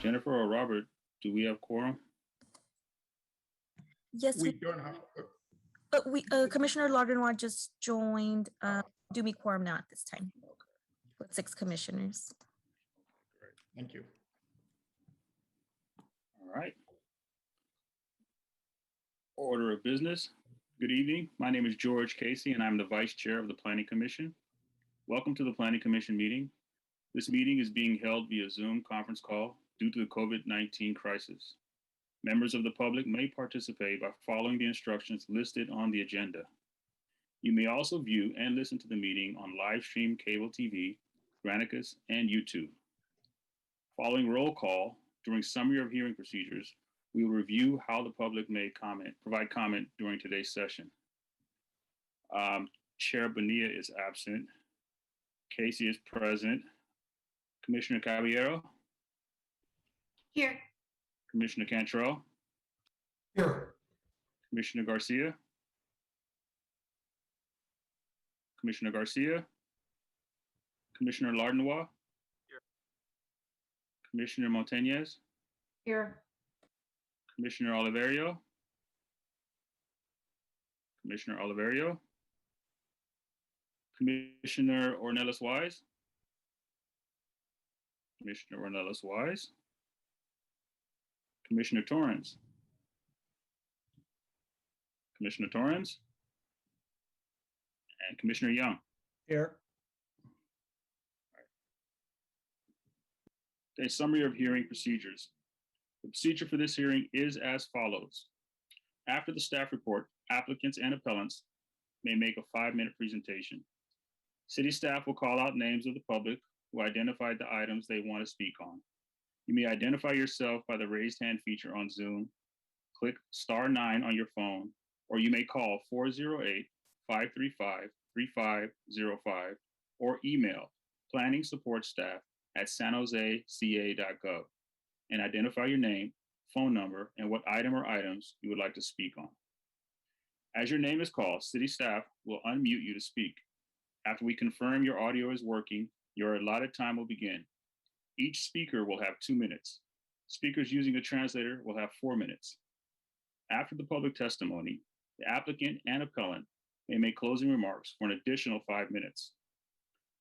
Jennifer or Robert, do we have quorum? Yes, We don't have. but Commissioner Lardenois just joined. Do me quorum now at this time. Okay. With 6 commissioners. Great. Thank you. All right. Order of business. Good evening. My name is George Casey, and I'm the Vice Chair of the Planning Commission. Welcome to the Planning Commission meeting. This meeting is being held via Zoom conference call due to the COVID-19 crisis. Members of the public may participate by following the instructions listed on the agenda. You may also view and listen to the meeting on live stream cable TV, Granicus, and YouTube. Following roll call, during summary of hearing procedures, we will review how the public may provide comment during today's session. Chair Bonilla is absent. Casey is present. Commissioner Caballero? Here. Commissioner Cantrell? Here. Commissioner Garcia? Commissioner Garcia? Commissioner Lardenois? Here. Commissioner Montañez? Here. Commissioner Oliverio? Commissioner Oliverio? Commissioner Ornelas Wise? Commissioner Ornelas Wise? Commissioner Torrens? Commissioner Torrens? And Commissioner Young? Here. A summary of hearing procedures. The procedure for this hearing is as follows. After the staff report, applicants and appellants may make a 5-minute presentation. City staff will call out names of the public who identified the items they want to speak on. You may identify yourself by the raised hand feature on Zoom, click *9 on your phone, or you may call 408-535-3505 or email planning support staff at sanjoseca.gov and identify your name, phone number, and what item or items you would like to speak on. As your name is called, city staff will unmute you to speak. After we confirm your audio is working, your allotted time will begin. Each speaker will have 2 minutes. Speakers using a translator will have 4 minutes. After the public testimony, the applicant and appellant may make closing remarks for an additional 5 minutes.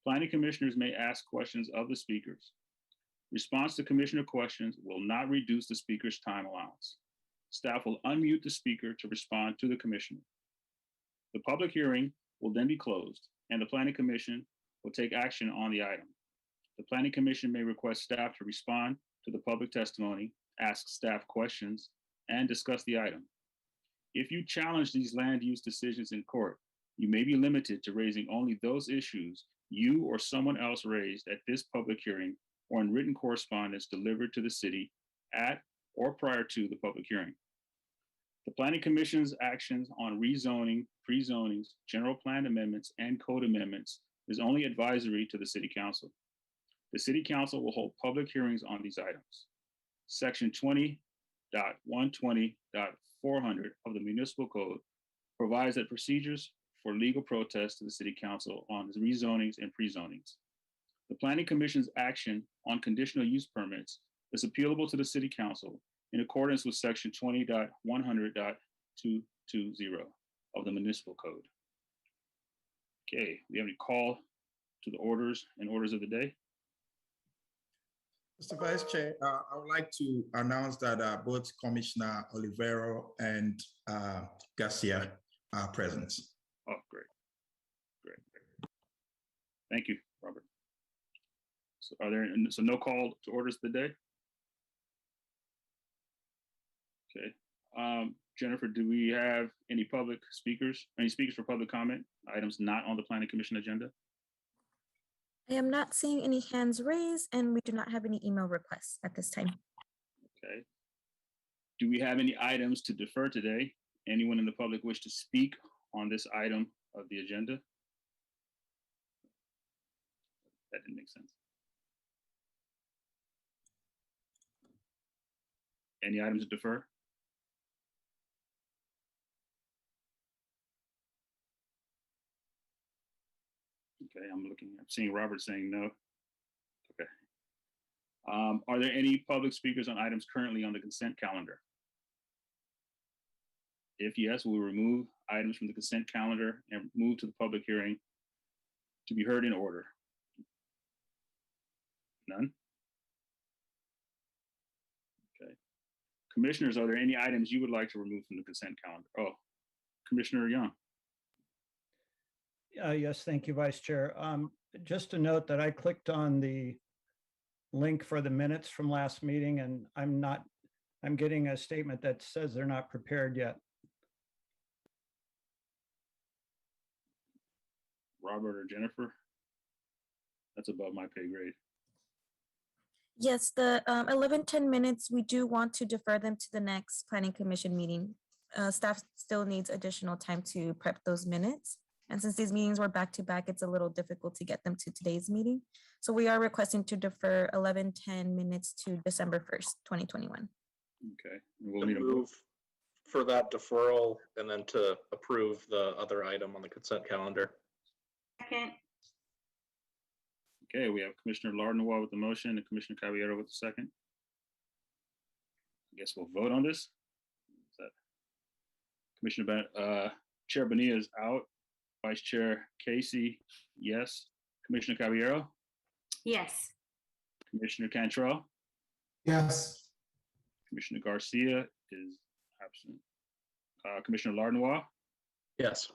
Planning commissioners may ask questions of the speakers. Response to commissioner questions will not reduce the speaker's time allowance. Staff will unmute the speaker to respond to the commissioner. The public hearing will then be closed, and the Planning Commission will take action on the item. The Planning Commission may request staff to respond to the public testimony, ask staff questions, and discuss the item. If you challenge these land use decisions in court, you may be limited to raising only those issues you or someone else raised at this public hearing or in written correspondence delivered to the city at or prior to the public hearing. The Planning Commission's actions on rezoning, pre-zonings, general plan amendments, and code amendments is only advisory to the City Council. The City Council will hold public hearings on these items. Section 20.120.400 of the Municipal Code provides that procedures for legal protest to the City Council on rezonings and pre-zonings. The Planning Commission's action on conditional use permits is appealable to the City Council in accordance with Section 20.100.220 of the Municipal Code. Okay, we have any call to the orders and orders of the day? Mr. Vice Chair, I would like to announce that both Commissioner Olivero and Garcia are present. Oh, great. Thank you, Robert. So no call to orders of the day? Okay. Jennifer, do we have any speakers for public comment, items not on the Planning Commission agenda? I am not seeing any hands raised, and we do not have any email requests at this time. Okay. Do we have any items to defer today? Anyone in the public wish to speak on this item of the agenda? That didn't make sense. Any items to defer? Okay, I'm seeing Robert saying no. Okay. Are there any public speakers on items currently on the consent calendar? If yes, we'll remove items from the consent calendar and move to the public hearing to be heard in order. None? Okay. Commissioners, are there any items you would like to remove from the consent calendar? Oh, Commissioner Young. Yes, thank you, Vice Chair. Just to note that I clicked on the link for the minutes from last meeting, and I'm getting a statement that says they're not prepared yet. Robert or Jennifer? That's above my pay grade. Yes, the 11:10 minutes, we do want to defer them to the next Planning Commission meeting. Staff still needs additional time to prep those minutes. And since these meetings were back to back, it's a little difficult to get them to today's meeting. So we are requesting to defer 11:10 minutes to December 1st, 2021. Okay, we'll need a move for that deferral and then to approve the other item on the consent calendar. Second. Okay, we have Commissioner Lardnois with the motion and Commissioner Caballero with the second. I guess we'll vote on this. Chair Bonilla is out. Vice Chair Casey, yes. Commissioner Caballero? Yes. Commissioner Cantrell? Yes. Commissioner Garcia is absent. Commissioner Lardnois? Yes.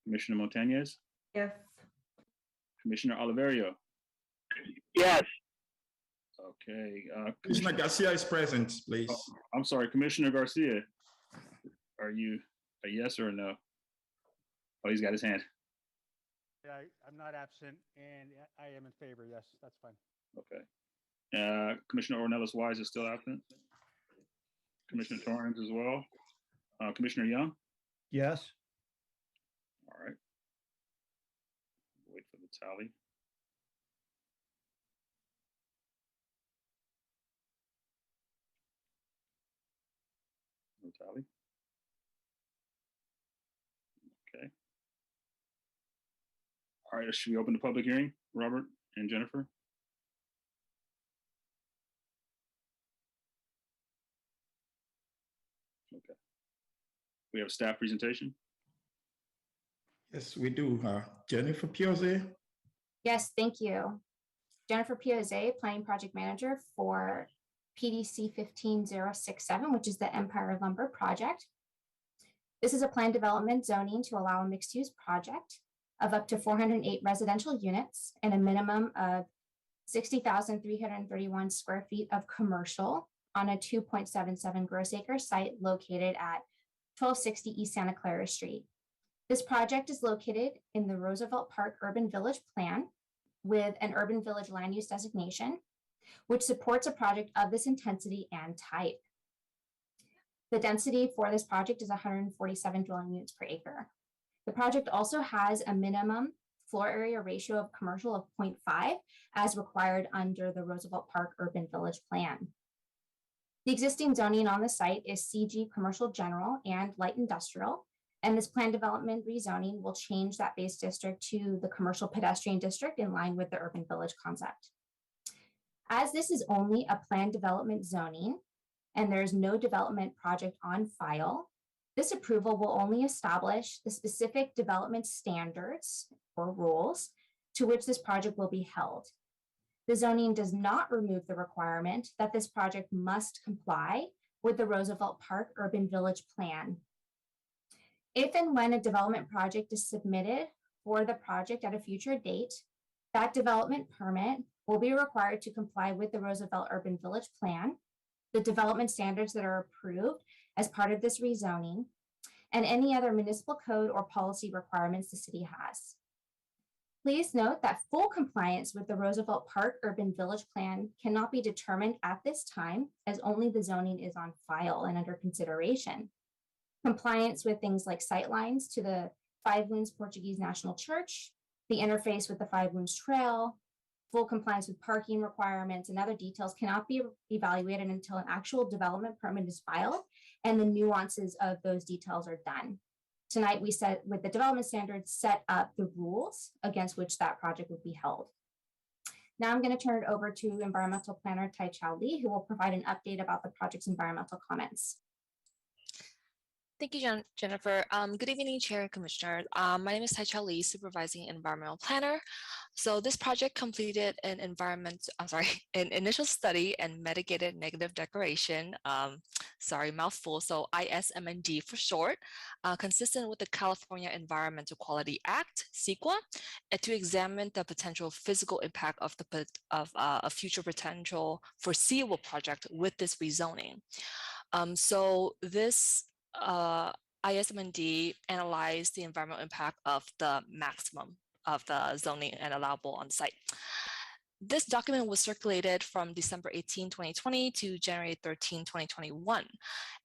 Commissioner Montañez? Yes. Commissioner Oliverio? Yes. Okay. Commissioner Garcia is present, please. I'm sorry, Commissioner Garcia. Are you a yes or a no? Oh, he's got his hand. Yeah, I'm not absent, and I am in favor. Yes, that's fine. Okay. Commissioner Ornelas Wise is still absent. Commissioner Torrens as well. Commissioner Young? Yes. All right. Wait for the tally. No tally. Okay. All right, should we open the public hearing, Robert and Jennifer? Okay. We have a staff presentation. Yes, we do. Jennifer Piozzi. Yes, thank you. Jennifer Piozzi, Planning Project Manager for PDC 15067, which is the Empire Lumber Project. This is a planned development zoning to allow a mixed-use project of up to 408 residential units and a minimum of 60,331 square feet of commercial on a 2.77 gross acre site located at 1260 East Santa Clara Street. This project is located in the Roosevelt Park Urban Village Plan with an urban village land use designation, which supports a project of this intensity and type. The density for this project is 147 dwelling units per acre. The project also has a minimum floor area ratio of commercial of 0.5 as required under the Roosevelt Park Urban Village Plan. The existing zoning on the site is CG Commercial General and Light Industrial, and this planned development rezoning will change that base district to the Commercial Pedestrian District in line with the urban village concept. As this is only a planned development zoning and there's no development project on file, this approval will only establish the specific development standards or rules to which this project will be held. The zoning does not remove the requirement that this project must comply with the Roosevelt Park Urban Village Plan. If and when a development project is submitted for the project at a future date, that development permit will be required to comply with the Roosevelt Urban Village Plan, the development standards that are approved as part of this rezoning, and any other municipal code or policy requirements the city has. Please note that full compliance with the Roosevelt Park Urban Village Plan cannot be determined at this time, as only the zoning is on file and under consideration. Compliance with things like sightlines to the Five Wounds Portuguese National Church, the interface with the Five Wounds Trail, full compliance with parking requirements and other details cannot be evaluated until an actual development permit is filed and the nuances of those details are done. Tonight, we set with the development standards, set up the rules against which that project would be held. Now I'm going to turn it over to Environmental Planner Tai Chow Lee, who will provide an update about the project's environmental comments. Thank you, Jennifer. Good evening, Chair and Commissioner. My name is Tai Chow Lee, Supervising Environmental Planner. So this project completed an an initial study and mitigated negative declaration, mouthful, so ISMND for short, consistent with the California Environmental Quality Act, CEQA, and to examine the potential physical impact of a future potential foreseeable project with this rezoning. So this ISMND analyzed the environmental impact of the maximum of the zoning and allowable on site. This document was circulated from December 18, 2020 to January 13, 2021.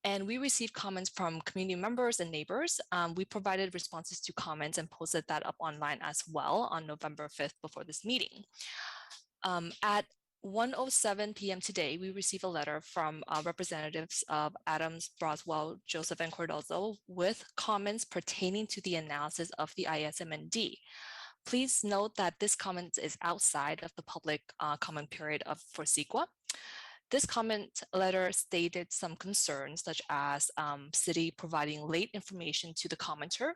And we received comments from community members and neighbors. We provided responses to comments and posted that up online as well on November 5th before this meeting. At 1:07 p.m. today, we received a letter from representatives of Adams, Broswell, Joseph, and Cordozo with comments pertaining to the analysis of the ISMND. Please note that this comment is outside of the public comment period for CEQA. This comment letter stated some concerns such as city providing late information to the commenter,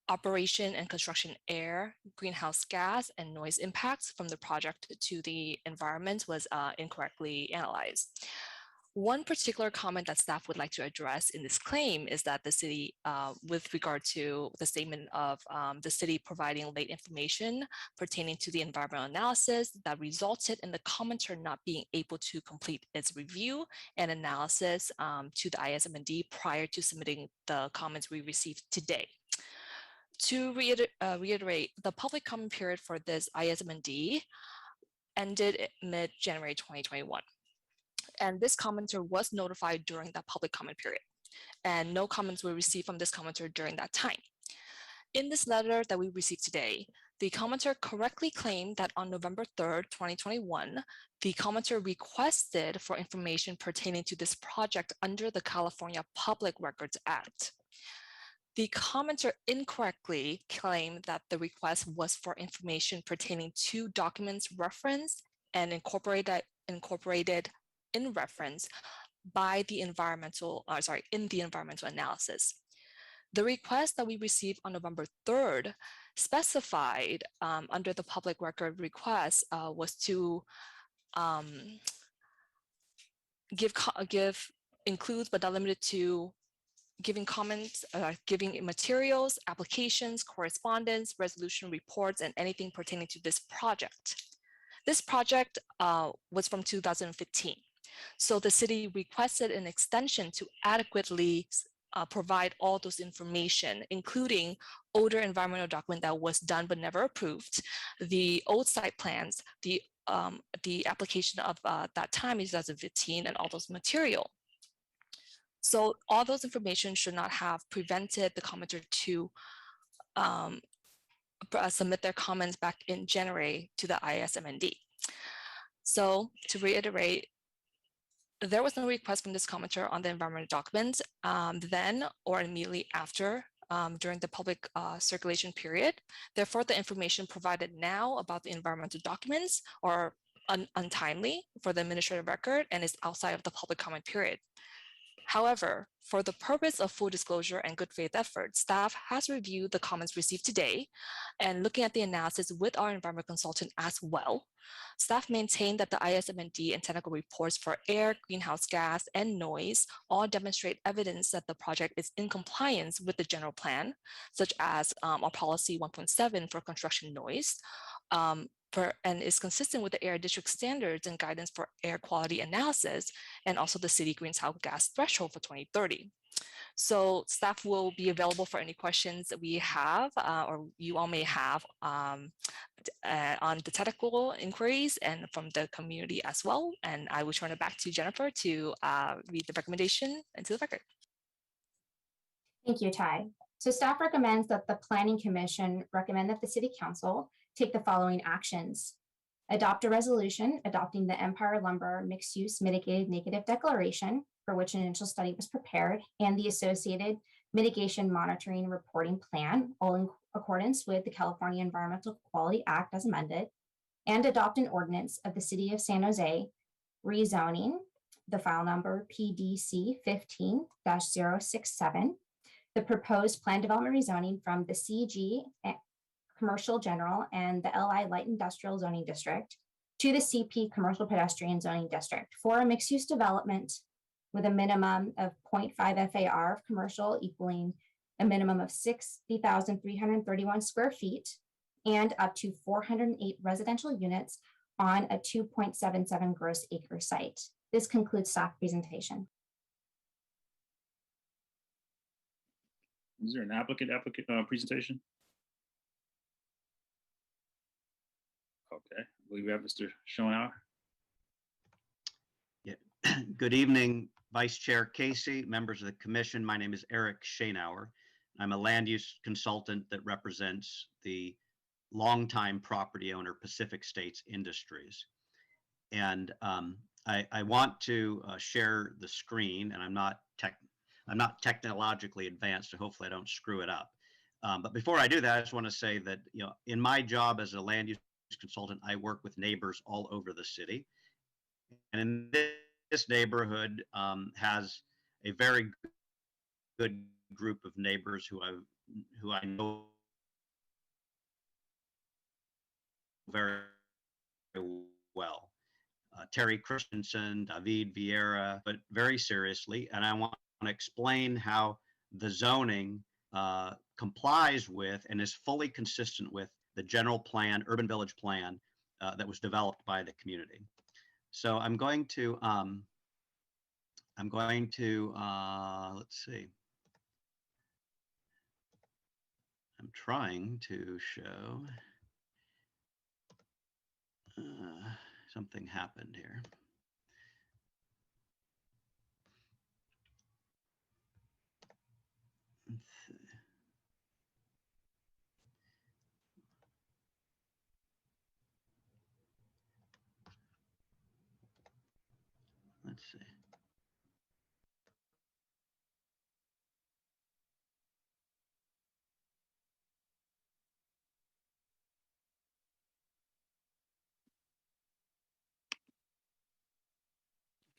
operation and construction air, greenhouse gas, and noise impacts from the project to the environment was incorrectly analyzed. One particular comment that staff would like to address in this claim is that the city, with regard to the statement of the city providing late information pertaining to the environmental analysis that resulted in the commenter not being able to complete its review and analysis to the ISMND prior to submitting the comments we received today. To reiterate, the public comment period for this ISMND ended mid-January 2021. And this commenter was notified during that public comment period. And no comments were received from this commenter during that time. In this letter that we received today, the commenter correctly claimed that on November 3rd, 2021, the commenter requested for information pertaining to this project under the California Public Records Act. The commenter incorrectly claimed that the request was for information pertaining to documents referenced and incorporated in reference by the environmental analysis. The request that we received on November 3rd specified under the public record request was to includes but not limited to giving comments, giving materials, applications, correspondence, resolution reports, and anything pertaining to this project. This project was from 2015. So the city requested an extension to adequately provide all those information, including older environmental document that was done but never approved, the old site plans, the application of that time is 2015, and all those material. So all those information should not have prevented the commenter to submit their comments back in January to the ISMND. So to reiterate, there was no request from this commenter on the environmental documents then or immediately after during the public circulation period. Therefore, the information provided now about the environmental documents are untimely for the administrative record and is outside of the public comment period. However, for the purpose of full disclosure and good faith efforts, staff has reviewed the comments received today and looking at the analysis with our environmental consultant as well. Staff maintain that the ISMND and technical reports for air, greenhouse gas, and noise all demonstrate evidence that the project is in compliance with the general plan, such as our policy 1.7 for construction noise, and is consistent with the air district standards and guidance for air quality analysis, and also the city greenhouse gas threshold for 2030. So staff will be available for any questions that we have or you all may have on the technical inquiries and from the community as well. And I will turn it back to Jennifer to read the recommendation into the record. Thank you, Ty. So staff recommends that the Planning Commission recommend that the City Council take the following actions. Adopt a resolution adopting the Empire Lumber Mixed Use Mitigated Negative Declaration, for which an initial study was prepared, and the associated Mitigation Monitoring Reporting Plan, all in accordance with the California Environmental Quality Act as amended. and adopt an ordinance of the City of San Jose rezoning, the file number PDC 15-067, the proposed plan development rezoning from the CG Commercial General and the LI Light Industrial Zoning District to the CP Commercial Pedestrian Zoning District for a mixed-use development with a minimum of 0.5 FAR of commercial equaling a minimum of 60,331 square feet and up to 408 residential units on a 2.77 gross acre site. This concludes staff presentation. Is there an applicant presentation? Okay, I believe we have Mr. Schoenauer. Yeah. Good evening, Vice Chair Casey, members of the commission. My name is Eric Schoenauer. I'm a land use consultant that represents the longtime property owner Pacific States Industries. And I want to share the screen, and I'm not technologically advanced, so hopefully I don't screw it up. But before I do that, I just want to say that, you know, in my job as a land use consultant, I work with neighbors all over the city. And in this neighborhood has a very good group of neighbors who I know very well. Terry Christensen, David Vieira, but very seriously. And I want to explain how the zoning complies with and is fully consistent with the general plan, urban village plan that was developed by the community. So I'm going to let's see. I'm trying to show something happened here. Let's see. Let's see.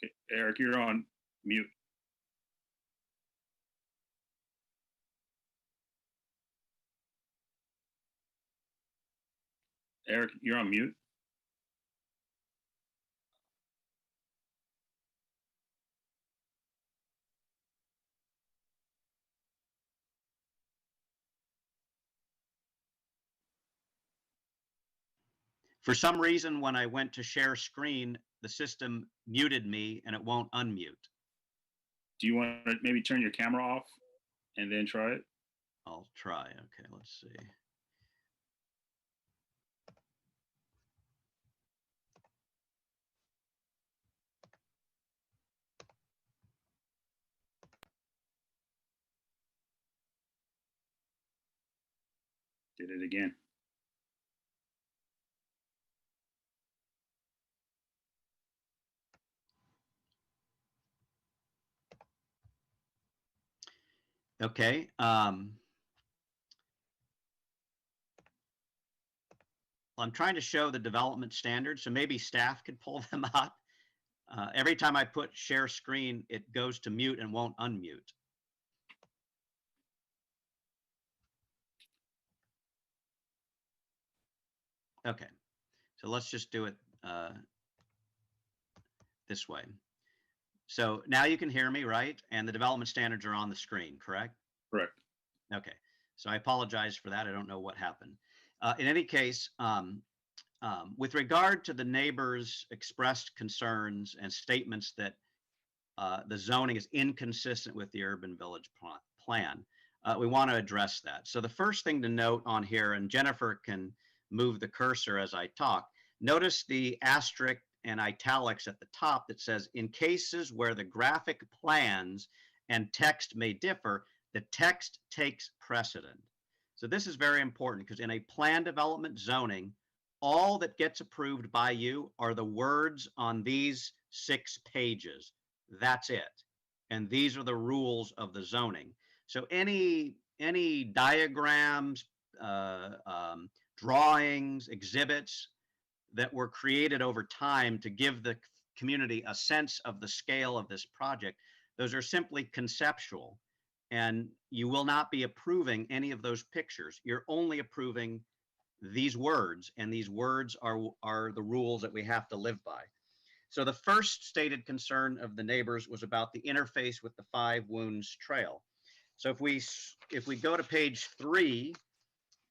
Okay, Eric, you're on mute. Eric, you're on mute. For some reason, when I went to share screen, the system muted me and it won't unmute. Do you want to maybe turn your camera off and then try it? I'll try. Okay, let's see. Did it again. Okay. I'm trying to show the development standards, so maybe staff could pull them up. Every time I put share screen, it goes to mute and won't unmute. Okay, so let's just do it this way. So now you can hear me, right? And the development standards are on the screen, correct? Correct. Okay, so I apologize for that. I don't know what happened. In any case, with regard to the neighbors' expressed concerns and statements that the zoning is inconsistent with the urban village plan, we want to address that. So the first thing to note on here, and Jennifer can move the cursor as I talk, notice the asterisk and italics at the top that says, in cases where the graphic plans and text may differ, the text takes precedent. So this is very important because in a plan development zoning, all that gets approved by you are the words on these 6 pages. That's it. And these are the rules of the zoning. So any diagrams, drawings, exhibits that were created over time to give the community a sense of the scale of this project, those are simply conceptual. And you will not be approving any of those pictures. You're only approving these words, and these words are the rules that we have to live by. So the first stated concern of the neighbors was about the interface with the Five Wounds Trail. So if we go to page 3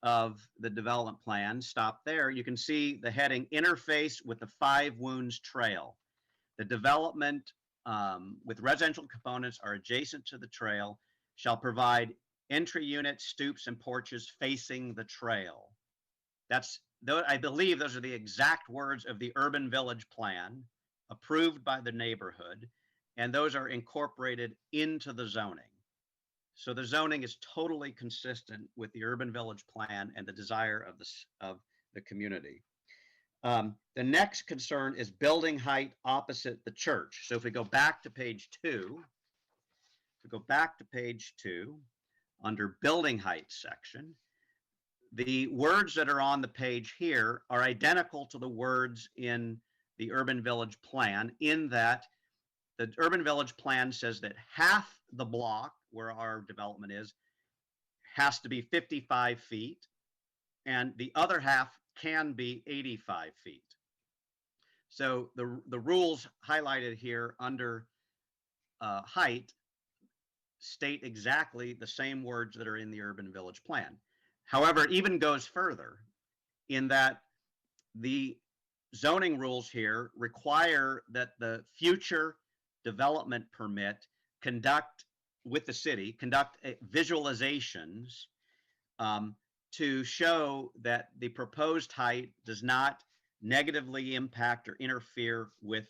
of the development plan, stop there, you can see the heading interface with the Five Wounds Trail. The development with residential components are adjacent to the trail shall provide entry units, stoops, and porches facing the trail. I believe those are the exact words of the urban village plan approved by the neighborhood, and those are incorporated into the zoning. So the zoning is totally consistent with the urban village plan and the desire of the community. The next concern is building height opposite the church. So if we go back to page 2, under building height section, the words that are on the page here are identical to the words in the urban village plan, in that the urban village plan says that half the block where our development is has to be 55 feet, and the other half can be 85 feet. So the rules highlighted here under height state exactly the same words that are in the urban village plan. However, it even goes further in that the zoning rules here require that the future development permit conduct visualizations to show that the proposed height does not negatively impact or interfere with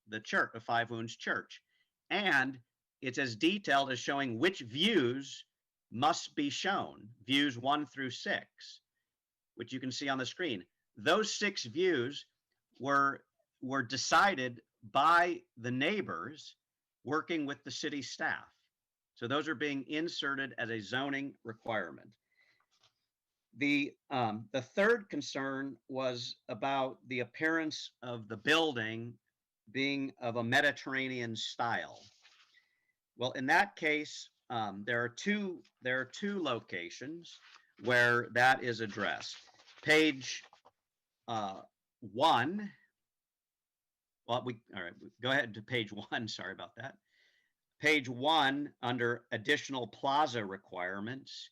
the church, the Five Wounds Church. And it's as detailed as showing which views must be shown, views 1 through 6, which you can see on the screen. Those 6 views were decided by the neighbors working with the city staff. So those are being inserted as a zoning requirement. The third concern was about the appearance of the building being of a Mediterranean style. Well, in that case, there are two locations where that is addressed. Page 1. Well, all right, go ahead to page 1. Sorry about that. Page 1 under additional plaza requirements,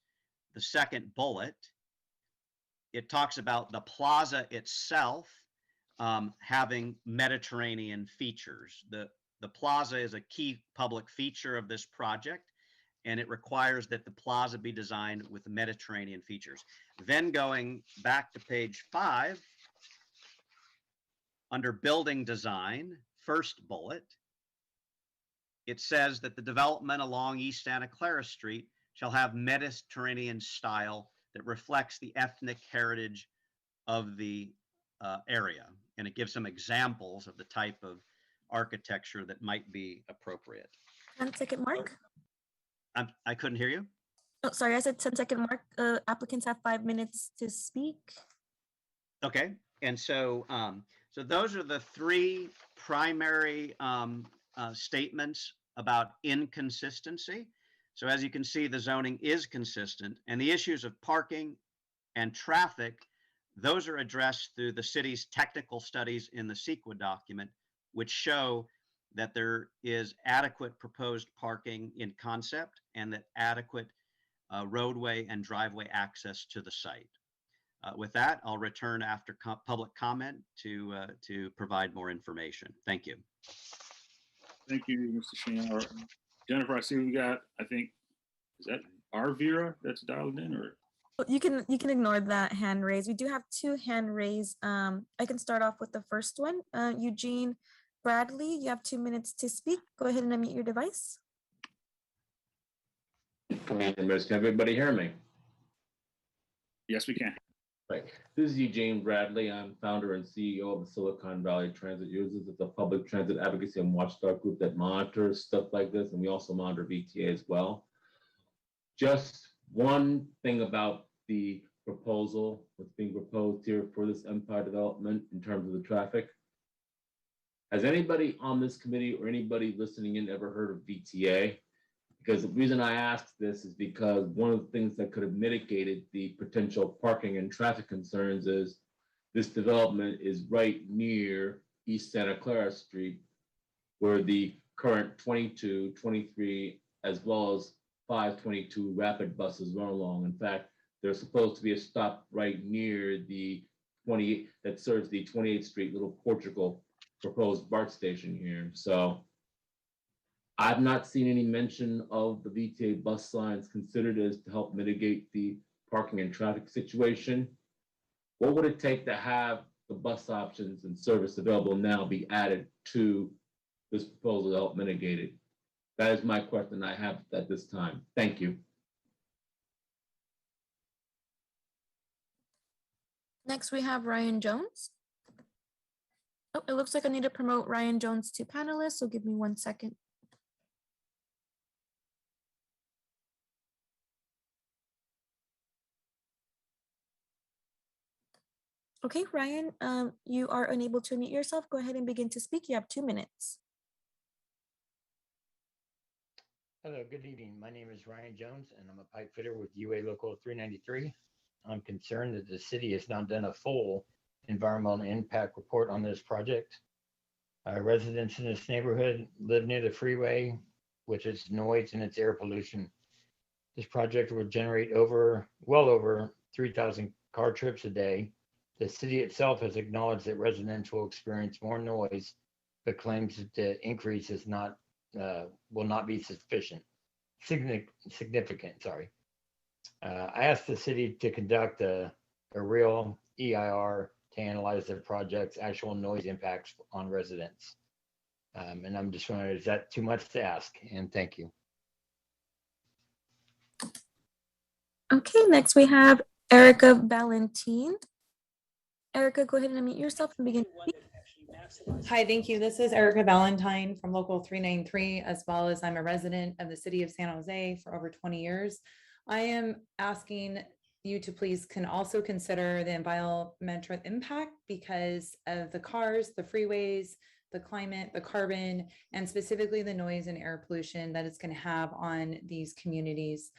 the second bullet, it talks about the plaza itself having Mediterranean features. The plaza is a key public feature of this project, and it requires that the plaza be designed with Mediterranean features. Then going back to page 5, under building design, first bullet, it says that the development along East Santa Clara Street shall have Mediterranean style that reflects the ethnic heritage of the area. And it gives some examples of the type of architecture that might be appropriate. 10-second mark. I couldn't hear you. Oh, sorry, I said 10-second mark. Applicants have 5 minutes to speak. Okay, and so so those are the 3 primary statements about inconsistency. So as you can see, the zoning is consistent, and the issues of parking and traffic, those are addressed through the city's technical studies in the CEQA document, which show that there is adequate proposed parking in concept and that adequate roadway and driveway access to the site. With that, I'll return after public comment to provide more information. Thank you. Thank you, Mr. Sheehan. Jennifer, I see we got, I think, is that our Vieira that's dialed in, or? You can ignore that hand raise. We do have 2 hand raised. I can start off with the first one. Eugene Bradley, you have 2 minutes to speak. Go ahead and unmute your device. Members, can everybody hear me? Yes, we can. Right. This is Eugene Bradley. I'm founder and CEO of the Silicon Valley Transit Users. It's a public transit advocacy and watchdog group that monitors stuff like this, and we also monitor VTA as well. Just one thing about the proposal, what's being proposed here for this Empire development in terms of the traffic. Has anybody on this committee or anybody listening in ever heard of VTA? Because the reason I ask this is because one of the things that could have mitigated the potential parking and traffic concerns is this development is right near East Santa Clara Street, where the current 22, 23, as well as 522 rapid buses run along. In fact, there's supposed to be a stop right near the 28 that serves the 28th Street Little Portugal proposed BART station here. So I've not seen any mention of the VTA bus lines considered as to help mitigate the parking and traffic situation. What would it take to have the bus options and service available now be added to this proposal to help mitigate it? That is my question I have at this time. Thank you. Next, we have Ryan Jones. Oh, it looks like I need to promote Ryan Jones to panelist, so give me 1 second. Okay, Ryan, you are unable to unmute yourself. Go ahead and begin to speak. You have 2 minutes. Hello, good evening. My name is Ryan Jones, and I'm a pipe fitter with UA Local 393. I'm concerned that the city has not done a full environmental impact report on this project. Residents in this neighborhood live near the freeway with its noise and its air pollution. This project will generate well over 3,000 car trips a day. The city itself has acknowledged that residents will experience more noise, but claims that the increase is not will not be significant. Sorry. I asked the city to conduct a real EIR to analyze the project's actual noise impacts on residents. And I'm just wondering, is that too much to ask? And thank you. Okay, next we have Erica Valentine. Erica, go ahead and unmute yourself and begin. Hi, thank you. This is Erica Valentine from Local 393, as well as I'm a resident of the city of San Jose for over 20 years. I am asking you to please can also consider the environmental impact because of the cars, the freeways, the climate, the carbon, and specifically the noise and air pollution that it's going to have on these communities.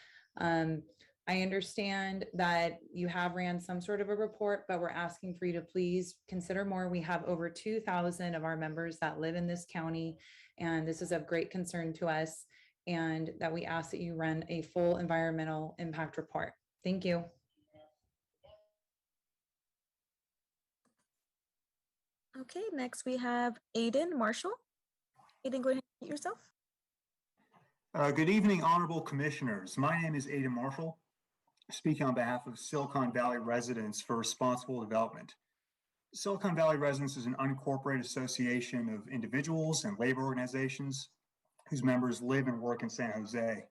I understand that you have ran some sort of a report, but we're asking for you to please consider more. We have over 2,000 of our members that live in this county, and this is of great concern to us, and that we ask that you run a full environmental impact report. Thank you. Okay, next we have Aiden Marshall. Aiden, go ahead and unmute yourself. Good evening, honorable commissioners. My name is Aiden Marshall, speaking on behalf of Silicon Valley Residents for Responsible Development. Silicon Valley Residents is an unincorporated association of individuals and labor organizations whose members live and work in San Jose.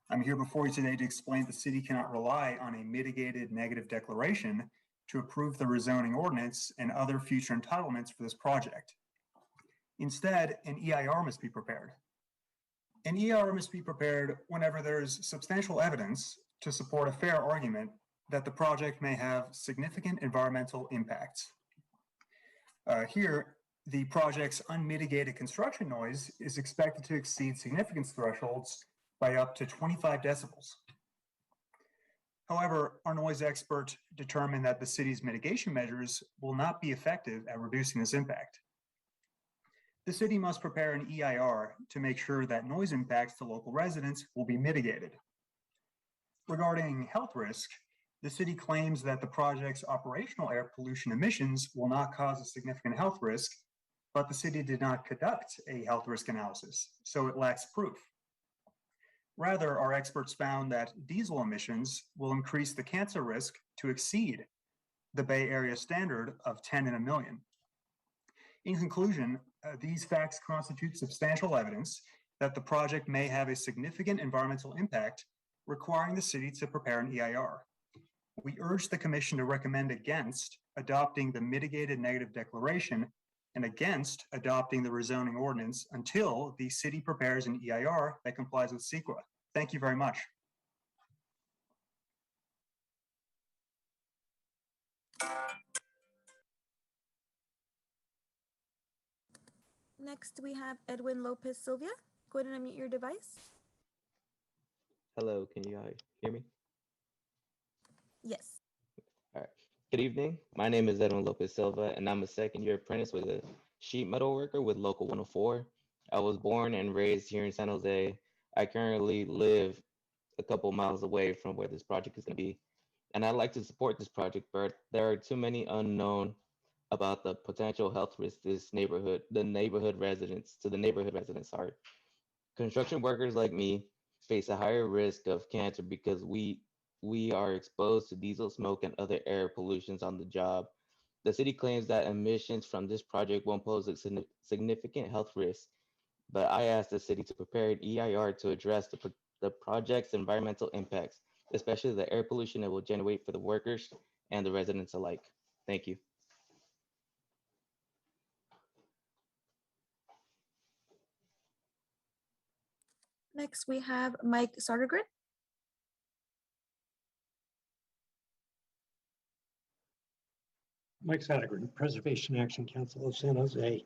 I'm here before you today to explain the city cannot rely on a mitigated negative declaration to approve the rezoning ordinance and other future entitlements for this project. Instead, an EIR must be prepared. An EIR must be prepared whenever there's substantial evidence to support a fair argument that the project may have significant environmental impacts. Here, the project's unmitigated construction noise is expected to exceed significance thresholds by up to 25 decibels. However, our noise expert determined that the city's mitigation measures will not be effective at reducing this impact. The city must prepare an EIR to make sure that noise impacts to local residents will be mitigated. Regarding health risk, the city claims that the project's operational air pollution emissions will not cause a significant health risk, but the city did not conduct a health risk analysis, so it lacks proof. Rather, our experts found that diesel emissions will increase the cancer risk to exceed the Bay Area standard of 10 in a million. In conclusion, these facts constitute substantial evidence that the project may have a significant environmental impact, requiring the city to prepare an EIR. We urge the commission to recommend against adopting the mitigated negative declaration and against adopting the rezoning ordinance until the city prepares an EIR that complies with CEQA. Thank you very much. Next, we have Edwin Lopez Sylvia. Go ahead and unmute your device. Hello, can you guys hear me? Yes. All right. Good evening. My name is Edwin Lopez Silva, and I'm a second-year apprentice with a sheet metal worker with Local 104. I was born and raised here in San Jose. I currently live a couple miles away from where this project is going to be, and I'd like to support this project, but there are too many unknown about the potential health risks the neighborhood residents, sorry. Construction workers like me face a higher risk of cancer because we are exposed to diesel smoke and other air pollutions on the job. The city claims that emissions from this project won't pose a significant health risk, but I asked the city to prepare an EIR to address the project's environmental impacts, especially the air pollution it will generate for the workers and the residents alike. Thank you. Next, we have Mike Sodergren. Mike Sodergren, Preservation Action Council of San Jose.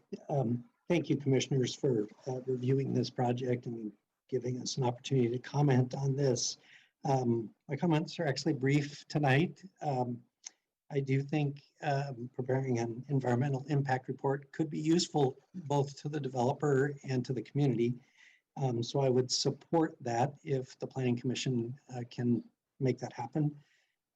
Thank you, commissioners, for reviewing this project and giving us an opportunity to comment on this. My comments are actually brief tonight. I do think preparing an environmental impact report could be useful both to the developer and to the community. So I would support that if the Planning Commission can make that happen.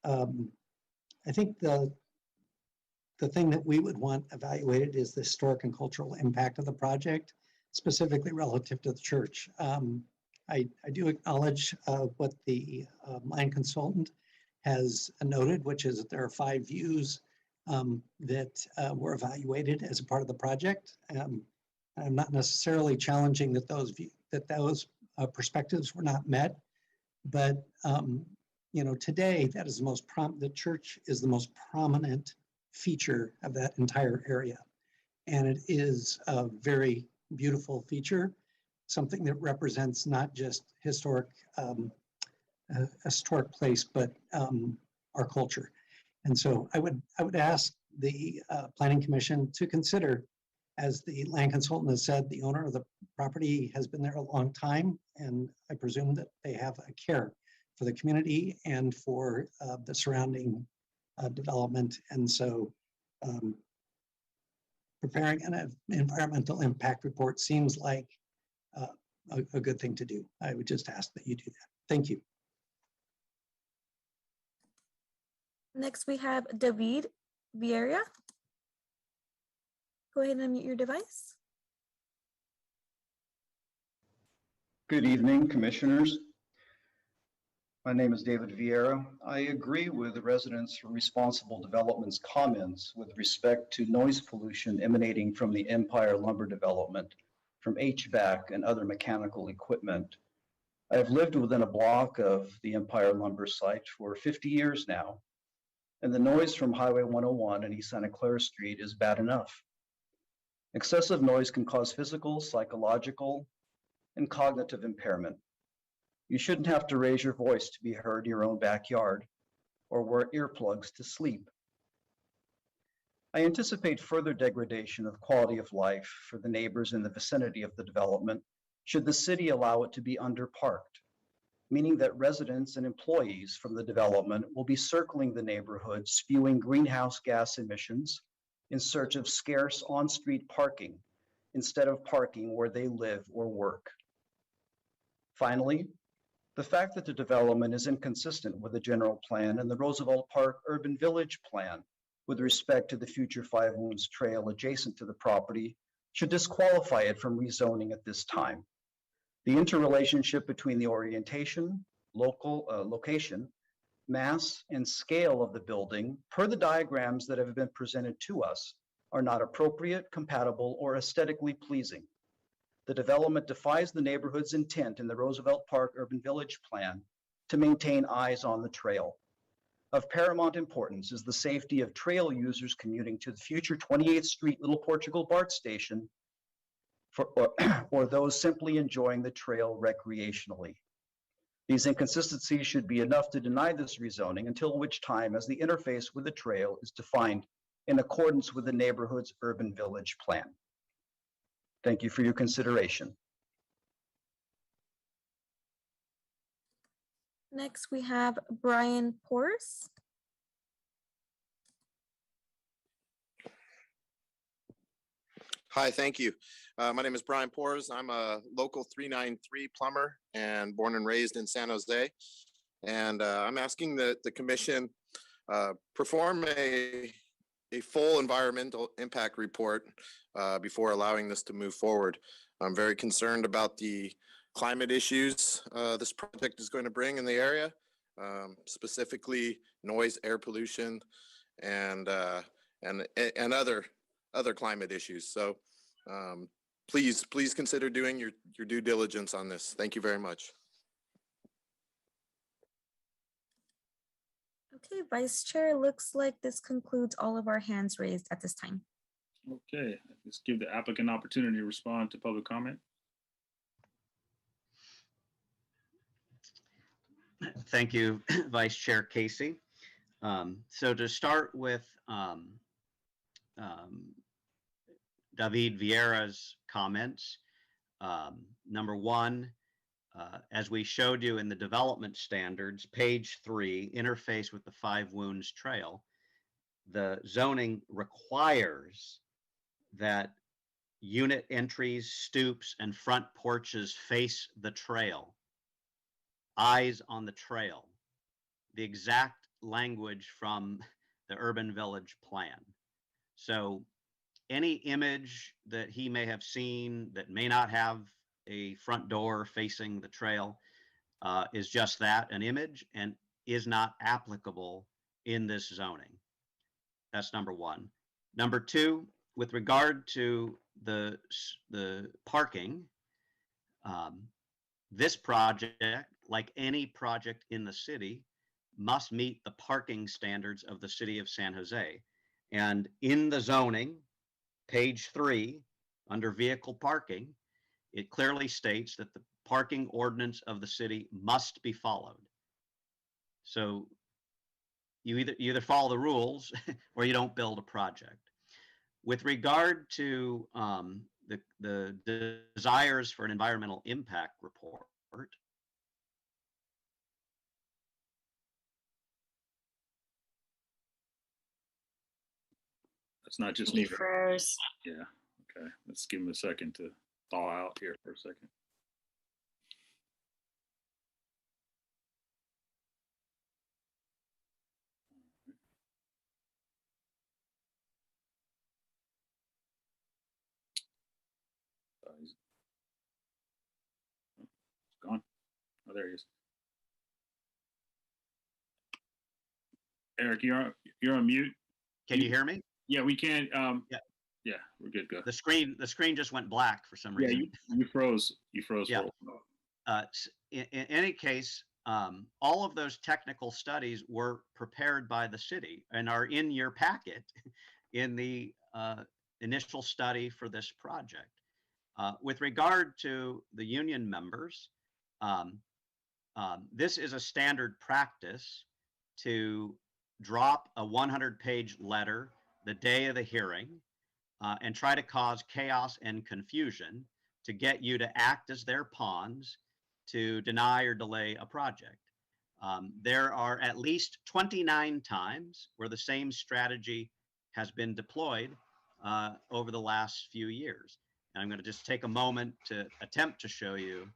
I think the thing that we would want evaluated is the historic and cultural impact of the project, specifically relative to the church. I do acknowledge what the land consultant has noted, which is that there are 5 views that were evaluated as a part of the project. I'm not necessarily challenging that those perspectives were not met, but you know, today that is the church is the most prominent feature of that entire area, and it is a very beautiful feature, something that represents not just a historic place, but our culture. And so I would ask the Planning Commission to consider, as the land consultant has said, the owner of the property has been there a long time, and I presume that they have a care for the community and for the surrounding development. And so preparing an environmental impact report seems like a good thing to do. I would just ask that you do that. Thank you. Next, we have David Vieira. Go ahead and unmute your device. Good evening, commissioners. My name is David Vieira. I agree with the residents from Responsible Development's comments with respect to noise pollution emanating from the Empire Lumber development, from HVAC and other mechanical equipment. I have lived within a block of the Empire Lumber site for 50 years now, and the noise from Highway 101 and East Santa Clara Street is bad enough. Excessive noise can cause physical, psychological, and cognitive impairment. You shouldn't have to raise your voice to be heard in your own backyard or wear earplugs to sleep. I anticipate further degradation of quality of life for the neighbors in the vicinity of the development should the city allow it to be underparked, meaning that residents and employees from the development will be circling the neighborhood spewing greenhouse gas emissions in search of scarce on-street parking instead of parking where they live or work. Finally, the fact that the development is inconsistent with the general plan and the Roosevelt Park Urban Village plan with respect to the future Five Wounds Trail adjacent to the property should disqualify it from rezoning at this time. The interrelationship between the orientation, location, mass, and scale of the building, per the diagrams that have been presented to us, are not appropriate, compatible, or aesthetically pleasing. The development defies the neighborhood's intent in the Roosevelt Park Urban Village Plan to maintain eyes on the trail. Of paramount importance is the safety of trail users commuting to the future 28th Street Little Portugal BART station or those simply enjoying the trail recreationally. These inconsistencies should be enough to deny this rezoning, until which time as the interface with the trail is defined in accordance with the neighborhood's urban village plan. Thank you for your consideration. Next, we have Brian Porse. Hi, thank you. My name is Brian Pores. I'm a local 393 plumber and born and raised in San Jose. And I'm asking that the commission perform a full environmental impact report before allowing this to move forward. I'm very concerned about the climate issues this project is going to bring in the area, specifically noise, air pollution, and other climate issues. So please consider doing your due diligence on this. Thank you very much. Okay, Vice Chair, looks like this concludes all of our hands raised at this time. Okay, let's give the applicant an opportunity to respond to public comment. Thank you, Vice Chair Casey. So to start with David Vieira's comments, number one, as we showed you in the development standards, page 3, interface with the Five Wounds Trail, the zoning requires that unit entries, stoops, and front porches face the trail, eyes on the trail, the exact language from the urban village plan. So any image that he may have seen that may not have a front door facing the trail is just that, an image, and is not applicable in this zoning. That's number one. Number two, with regard to the parking, this project, like any project in the city, must meet the parking standards of the city of San Jose. And in the zoning, page 3, under vehicle parking, it clearly states that the parking ordinance of the city must be followed. So you either follow the rules or you don't build a project. With regard to the desires for an environmental impact report, That's not just me. Yeah, okay. Let's give him a second to thaw out here for a second. He's gone. Oh, there he is. Eric, you're on mute. Can you hear me? Yeah, we can. Yeah, we're good. Go. The screen just went black for some reason. Yeah, you froze. You froze. Yeah. In any case, all of those technical studies were prepared by the city and are in your packet in the initial study for this project. With regard to the union members, this is a standard practice to drop a 100-page letter the day of the hearing and try to cause chaos and confusion to get you to act as their pawns to deny or delay a project. There are at least 29 times where the same strategy has been deployed over the last few years. And I'm going to just take a moment to attempt to show you.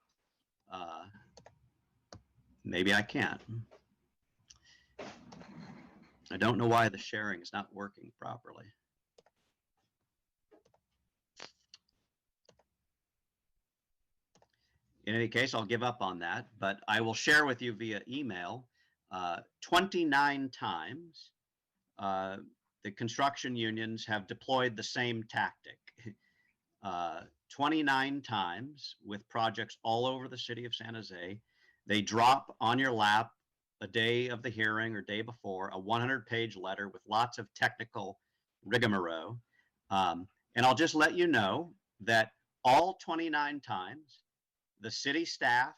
Maybe I can't. I don't know why the sharing is not working properly. In any case, I'll give up on that, but I will share with you via email 29 times the construction unions have deployed the same tactic. 29 times with projects all over the city of San Jose. They drop on your lap a day of the hearing or day before a 100-page letter with lots of technical rigmarole. And I'll just let you know that all 29 times, the city staff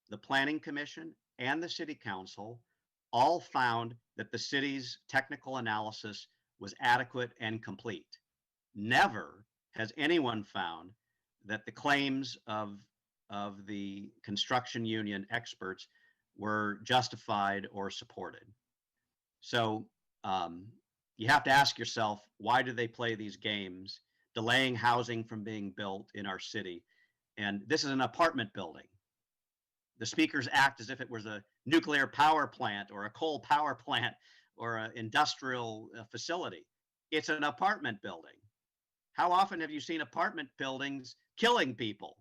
the Planning Commission, and the City Council all found that the city's technical analysis was adequate and complete. Never has anyone found that the claims of the construction union experts were justified or supported. So you have to ask yourself, why do they play these games, delaying housing from being built in our city? And this is an apartment building. The speakers act as if it was a nuclear power plant or a coal power plant or an industrial facility. It's an apartment building. How often have you seen apartment buildings killing people?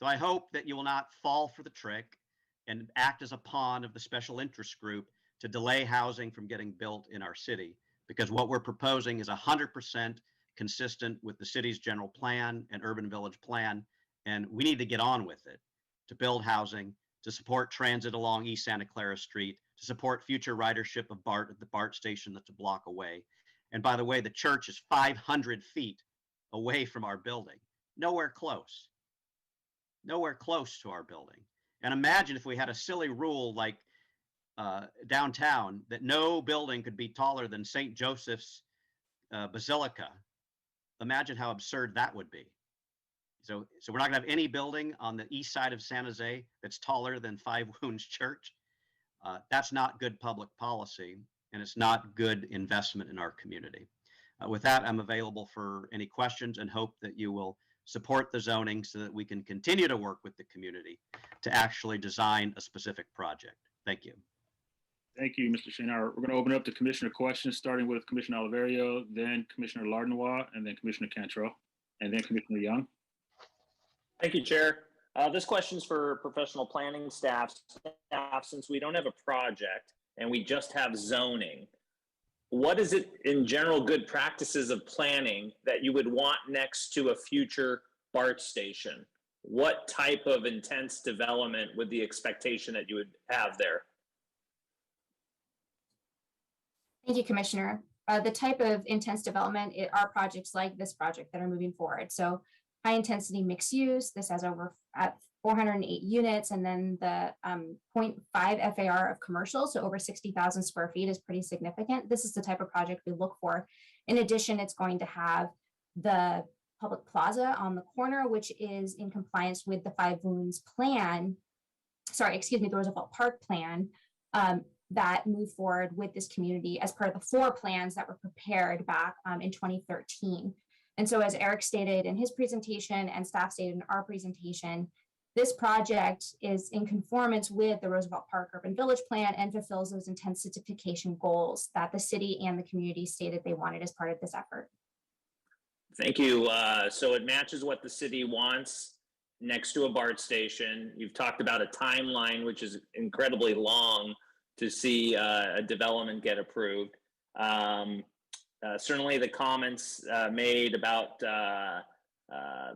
So I hope that you will not fall for the trick and act as a pawn of the special interest group to delay housing from getting built in our city, because what we're proposing is 100% consistent with the city's general plan and urban village plan, and we need to get on with it to build housing, to support transit along East Santa Clara Street, to support future ridership of BART at the BART station that's a block away. And by the way, the church is 500 feet away from our building, nowhere close to our building. And imagine if we had a silly rule like downtown that no building could be taller than St. Joseph's Basilica. Imagine how absurd that would be. So we're not gonna have any building on the east side of San Jose that's taller than Five Wounds Church. That's not good public policy, and it's not good investment in our community. With that, I'm available for any questions and hope that you will support the zoning so that we can continue to work with the community to actually design a specific project. Thank you. Thank you, Mr. Shinar. We're going to open up to commissioner questions, starting with Commissioner Oliverio, then Commissioner Lardnois, and then Commissioner Cantrell, and then Commissioner Young. Thank you, Chair. This question is for professional planning staff. Since we don't have a project and we just have zoning, what is it in general good practices of planning that you would want next to a future BART station? What type of intense development would the expectation that you would have there? Thank you, Commissioner. The type of intense development are projects like this project that are moving forward. So high intensity mixed use, this has over at 408 units, and then the 0.5 FAR of commercial, so over 60,000 square feet is pretty significant. This is the type of project we look for. In addition, it's going to have the public plaza on the corner, which is in compliance with the Five Wounds plan, the Roosevelt Park plan, that move forward with this community as part of the 4 plans that were prepared back in 2013. And so as Eric stated in his presentation and staff stated in our presentation, this project is in conformance with the Roosevelt Park Urban Village Plan and fulfills those intensification goals that the city and the community stated they wanted as part of this effort. Thank you. So it matches what the city wants next to a BART station. You've talked about a timeline, which is incredibly long to see a development get approved. Certainly the comments made about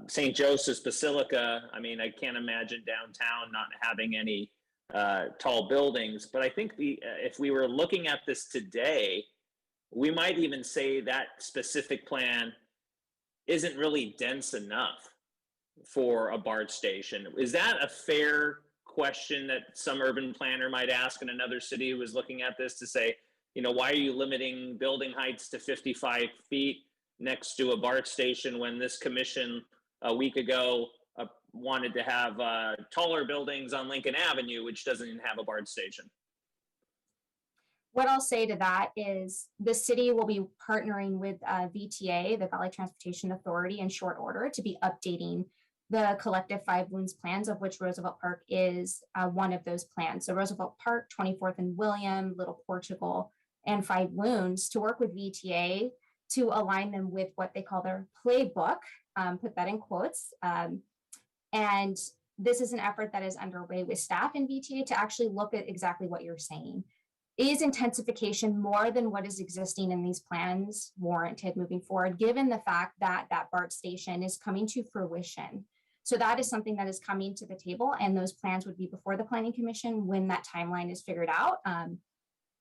St. Joseph's Basilica, I mean, I can't imagine downtown not having any tall buildings, but I think if we were looking at this today, we might even say that specific plan isn't really dense enough for a BART station. Is that a fair question that some urban planner might ask in another city who is looking at this to say, you know, why are you limiting building heights to 55 feet next to a BART station when this commission a week ago wanted to have taller buildings on Lincoln Avenue, which doesn't even have a BART station? What I'll say to that is the city will be partnering with VTA, the Valley Transportation Authority, in short order to be updating the collective Five Wounds plans, of which Roosevelt Park is one of those plans. So Roosevelt Park, 24th and William, Little Portugal, and Five Wounds, to work with VTA to align them with what they call their playbook, put that in quotes. And this is an effort that is underway with staff in VTA to actually look at exactly what you're saying. Is intensification more than what is existing in these plans warranted moving forward, given the fact that that BART station is coming to fruition? So that is something that is coming to the table, and those plans would be before the Planning Commission when that timeline is figured out,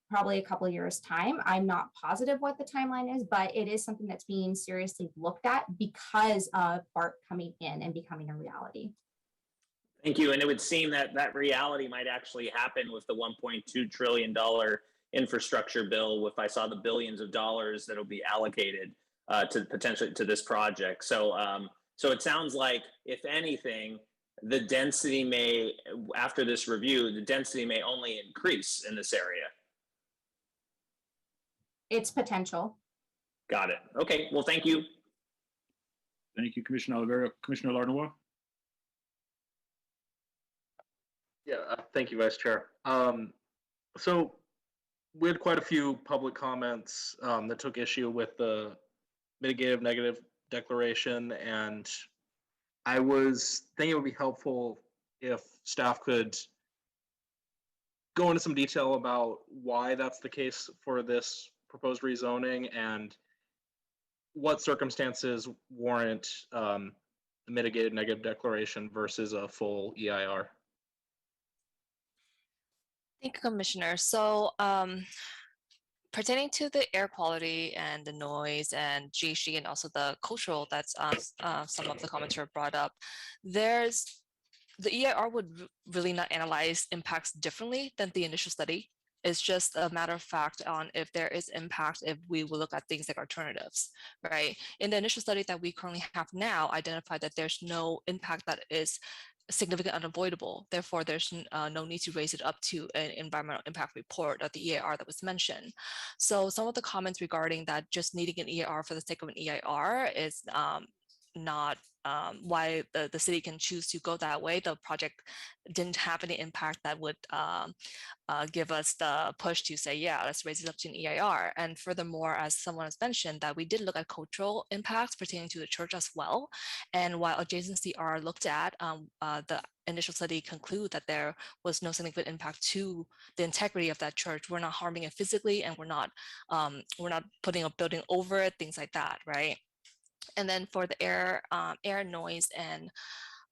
probably a couple of years' time. I'm not positive what the timeline is, but it is something that's being seriously looked at because of BART coming in and becoming a reality. Thank you. And it would seem that that reality might actually happen with the $1.2 trillion infrastructure bill, if I saw the billions of dollars that will be allocated to potentially to this project. So, so it sounds like, if anything, the density may, after this review, the density may only increase in this area. It's potential. Got it. Okay. Well, thank you. Thank you, Commissioner Oliveira. Commissioner Lardnois? Yeah, thank you, Vice Chair. So we had quite a few public comments that took issue with the mitigative negative declaration, and I was thinking it would be helpful if staff could go into some detail about why that's the case for this proposed rezoning and what circumstances warrant a mitigated negative declaration versus a full EIR. Thank you, Commissioner. So pertaining to the air quality and the noise and GHG and also the cultural, that's some of the comments were brought up, the EIR would really not analyze impacts differently than the initial study. It's just a matter of fact on if there is impact, if we will look at things like alternatives, right? In the initial study that we currently have now, identified that there's no impact that is significant unavoidable. Therefore, there's no need to raise it up to an environmental impact report of the EIR that was mentioned. So some of the comments regarding that just needing an EIR for the sake of an EIR is not why the city can choose to go that way. The project didn't have any impact that would give us the push to say, yeah, let's raise it up to an EIR. And furthermore, as someone has mentioned, that we did look at cultural impacts pertaining to the church as well. And while adjacency are looked at, the initial study concluded that there was no significant impact to the integrity of that church. We're not harming it physically, and we're not putting a building over it, things like that, right? And then for the air noise and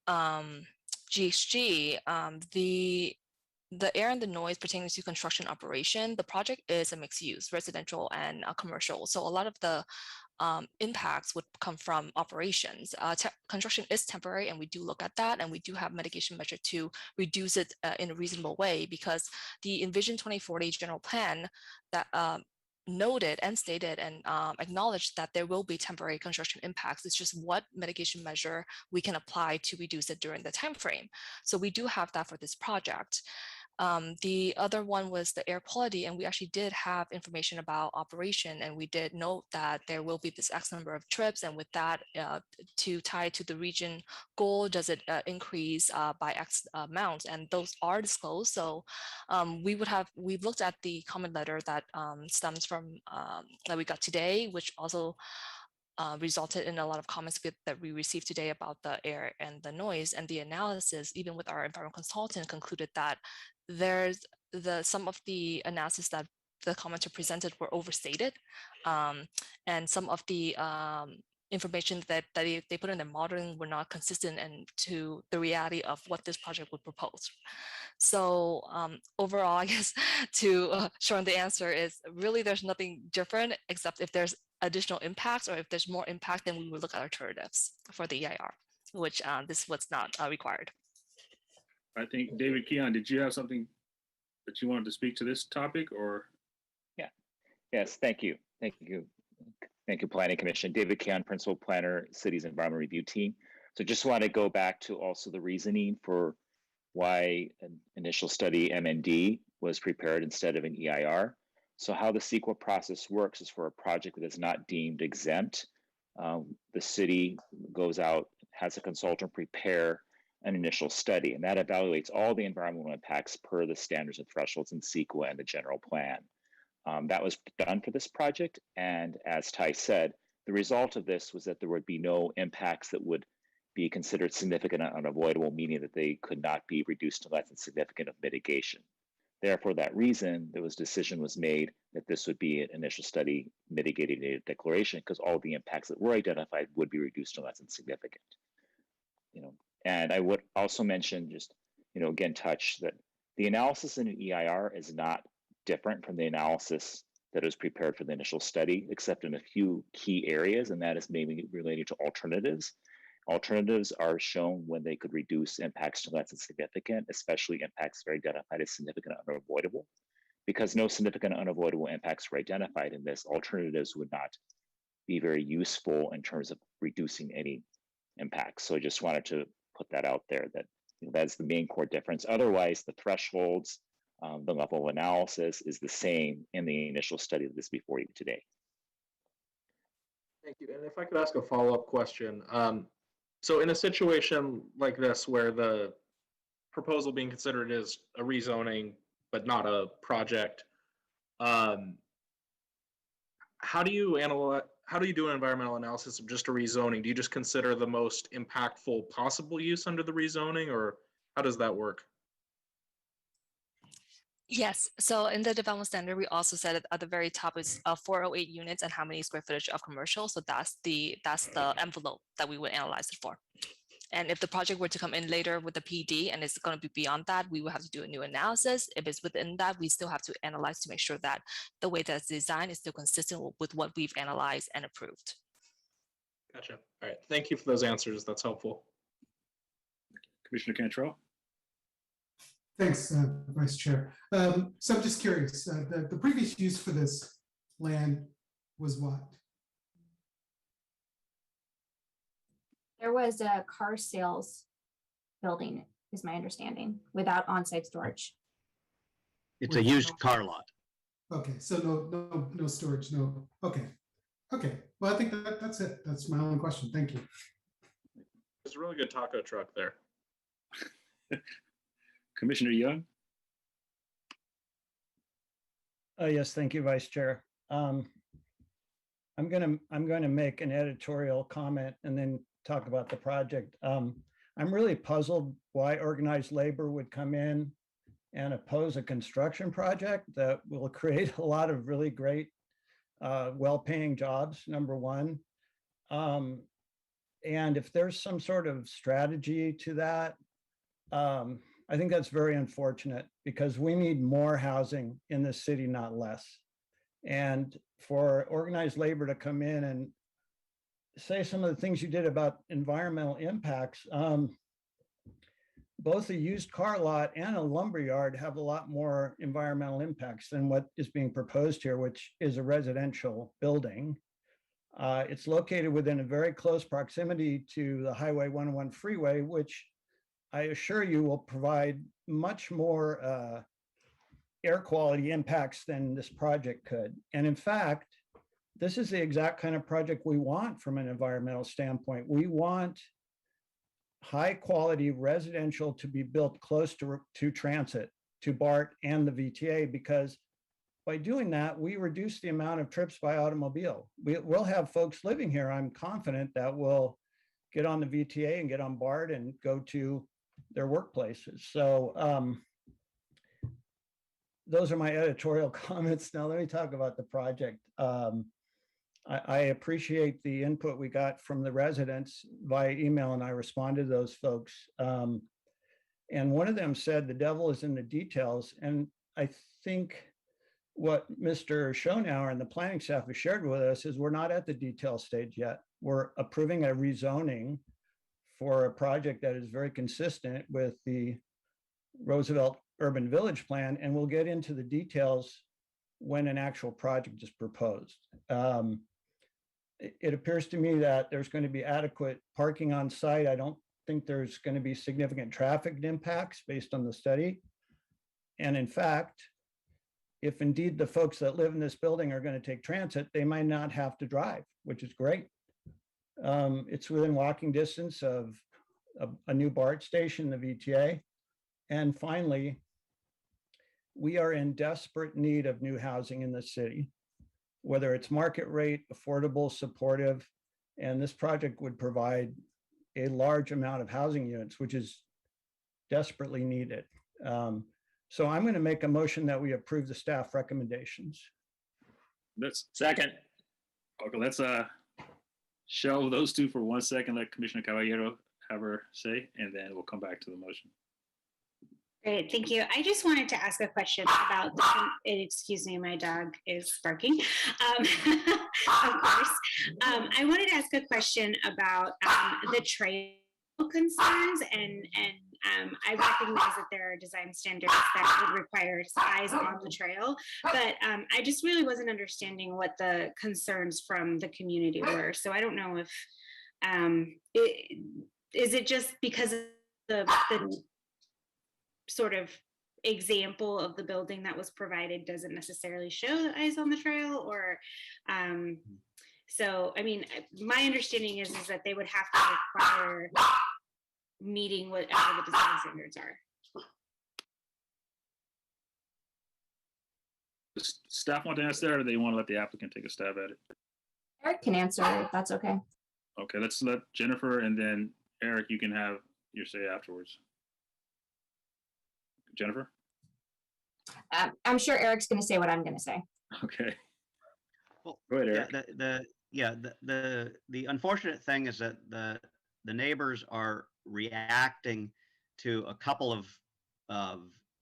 GHG, the air and the noise pertaining to construction operation, the project is a mixed use, residential and commercial. So a lot of the impacts would come from operations. Construction is temporary, and we do look at that, and we do have mitigation measure to reduce it in a reasonable way, because the Envision 2040 general plan that noted and stated and acknowledged that there will be temporary construction impacts. It's just what mitigation measure we can apply to reduce it during the time frame. So we do have that for this project. The other one was the air quality, and we actually did have information about operation, and we did note that there will be this X number of trips, and with that, to tie to the region goal, does it increase by X amount, and those are disclosed. So we've looked at the comment letter that stems from that we got today, which also resulted in a lot of comments that we received today about the air and the noise, and the analysis, even with our environmental consultant, concluded that there's some of the analysis that the commenter presented were overstated, and some of the information that they put in their modeling were not consistent and to the reality of what this project would propose. So overall, I guess to shorten the answer is really there's nothing different, except if there's additional impacts, or if there's more impact, then we will look at alternatives for the EIR, which this was not required. I think, David Keon, did you have something that you wanted to speak to this topic, or? Yeah, yes, thank you. Thank you. Thank you, Planning Commission. David Keon, Principal Planner, City's Environment Review Team. So just want to go back to also the reasoning for why an initial study MND was prepared instead of an EIR. So how the CEQA process works is for a project that is not deemed exempt, the city goes out, has a consultant prepare an initial study, and that evaluates all the environmental impacts per the standards and thresholds in CEQA and the general plan. That was done for this project, and as Ty said, the result of this was that there would be no impacts that would be considered significant and unavoidable, meaning that they could not be reduced to less than significant of mitigation. Therefore, that reason, decision was made that this would be an initial study mitigating native declaration, because all the impacts that were identified would be reduced to less than significant. And I would also mention, just again, touch that the analysis in an EIR is not different from the analysis that was prepared for the initial study, except in a few key areas, and that is maybe related to alternatives. Alternatives are shown when they could reduce impacts to less than significant, especially impacts that are identified as significant and unavoidable. Because no significant and unavoidable impacts were identified in this, alternatives would not be very useful in terms of reducing any impacts. So I just wanted to put that out there, that that's the main core difference. Otherwise, the thresholds, the level of analysis is the same in the initial study that is before you today. Thank you. And if I could ask a follow-up question. So in a situation like this where the proposal being considered is a rezoning but not a project, how do you analyze? How do you do an environmental analysis of just a rezoning? Do you just consider the most impactful possible use under the rezoning, or how does that work? Yes, so in the development standard, we also said at the very top is 408 units and how many square footage of commercial. So that's the envelope that we would analyze it for. And if the project were to come in later with the PD and it's going to be beyond that, we will have to do a new analysis. If it's within that, we still have to analyze to make sure that the way that it's designed is still consistent with what we've analyzed and approved. Gotcha. All right. Thank you for those answers. That's helpful. Commissioner Cantrell. Thanks, Vice Chair. So I'm just curious, the previous use for this land was what? There was a car sales building, is my understanding, without on-site storage. It's a used car lot. Okay, so no storage, no. Okay. Well, I think that's it. That's my only question. Thank you. There's a really good taco truck there. Commissioner Young. Yes, thank you, Vice Chair. I'm going to make an editorial comment and then talk about the project. I'm really puzzled why organized labor would come in and oppose a construction project that will create a lot of really great, well-paying jobs, number one. And if there's some sort of strategy to that, I think that's very unfortunate because we need more housing in the city, not less. And for organized labor to come in and say some of the things you did about environmental impacts, both a used car lot and a lumber yard have a lot more environmental impacts than what is being proposed here, which is a residential building. It's located within a very close proximity to the Highway 101 freeway, which I assure you will provide much more air quality impacts than this project could. And in fact, this is the exact kind of project we want from an environmental standpoint. We want high quality residential to be built close to transit, to BART and the VTA, because by doing that, we reduce the amount of trips by automobile. We'll have folks living here, I'm confident, that will get on the VTA and get on BART and go to their workplaces. So those are my editorial comments. Now let me talk about the project. I appreciate the input we got from the residents via email, and I responded to those folks. And one of them said the devil is in the details. And I think what Mr. Schonauer and the planning staff has shared with us is we're not at the detail stage yet. We're approving a rezoning for a project that is very consistent with the Roosevelt Urban Village Plan, and we'll get into the details when an actual project is proposed. It appears to me that there's going to be adequate parking on site. I don't think there's going to be significant traffic impacts based on the study. And in fact, if indeed the folks that live in this building are going to take transit, they might not have to drive, which is great. It's within walking distance of a new BART station, the VTA. And finally, we are in desperate need of new housing in the city, whether it's market rate, affordable, supportive, and this project would provide a large amount of housing units, which is desperately needed. So I'm going to make a motion that we approve the staff recommendations. Let's second. Okay, let's shelve those two for 1 second. Let Commissioner Caballero have her say, and then we'll come back to the motion. Great, thank you. I just wanted to ask a question about excuse me, my dog is barking. Of course. I wanted to ask a question about the trail concerns, and I recognize that there are design standards that would require eyes on the trail, but I just really wasn't understanding what the concerns from the community were. So I don't know if, is it just because of the sort of example of the building that was provided doesn't necessarily show the eyes on the trail, or so I mean, my understanding is that they would have to require meeting whatever the design standards are. Does staff want to answer that, or they want to let the applicant take a stab at it? Eric can answer if that's okay. Okay, let's let Jennifer, and then Eric, you can have your say afterwards. Jennifer? I'm sure Eric's going to say what I'm going to say. Okay. Well, go ahead, Eric. The unfortunate thing is that the neighbors are reacting to a couple of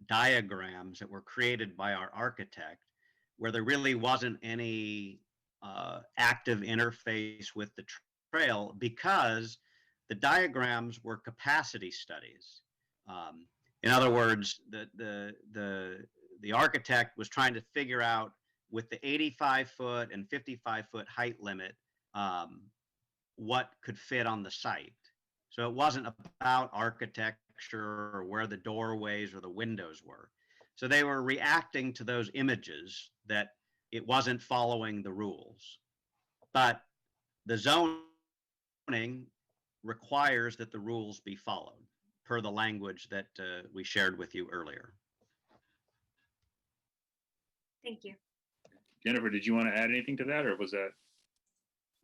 diagrams that were created by our architect, where there really wasn't any active interface with the trail, because the diagrams were capacity studies. In other words, the architect was trying to figure out, with the 85-foot and 55-foot height limit, what could fit on the site. So it wasn't about architecture or where the doorways or the windows were. So they were reacting to those images that it wasn't following the rules. But the zoning requires that the rules be followed, per the language that we shared with you earlier. Thank you. Jennifer, did you want to add anything to that, or was that?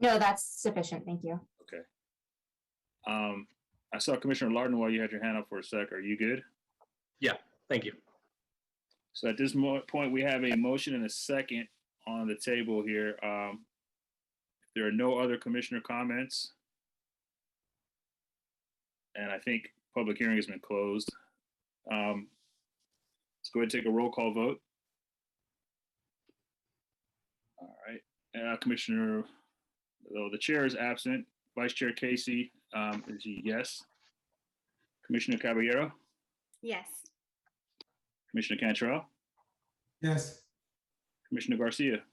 No, that's sufficient. Thank you. Okay. I saw Commissioner Lardner while you had your hand up for a sec. Are you good? Yeah, thank you. So at this point, we have a motion and a second on the table here. If there are no other commissioner comments, and I think public hearing has been closed. Let's go ahead and take a roll call vote. All right, Commissioner, the chair is absent. Vice Chair Casey is a yes. Commissioner Caballero? Yes. Commissioner Cantrell? Yes. Commissioner Garcia?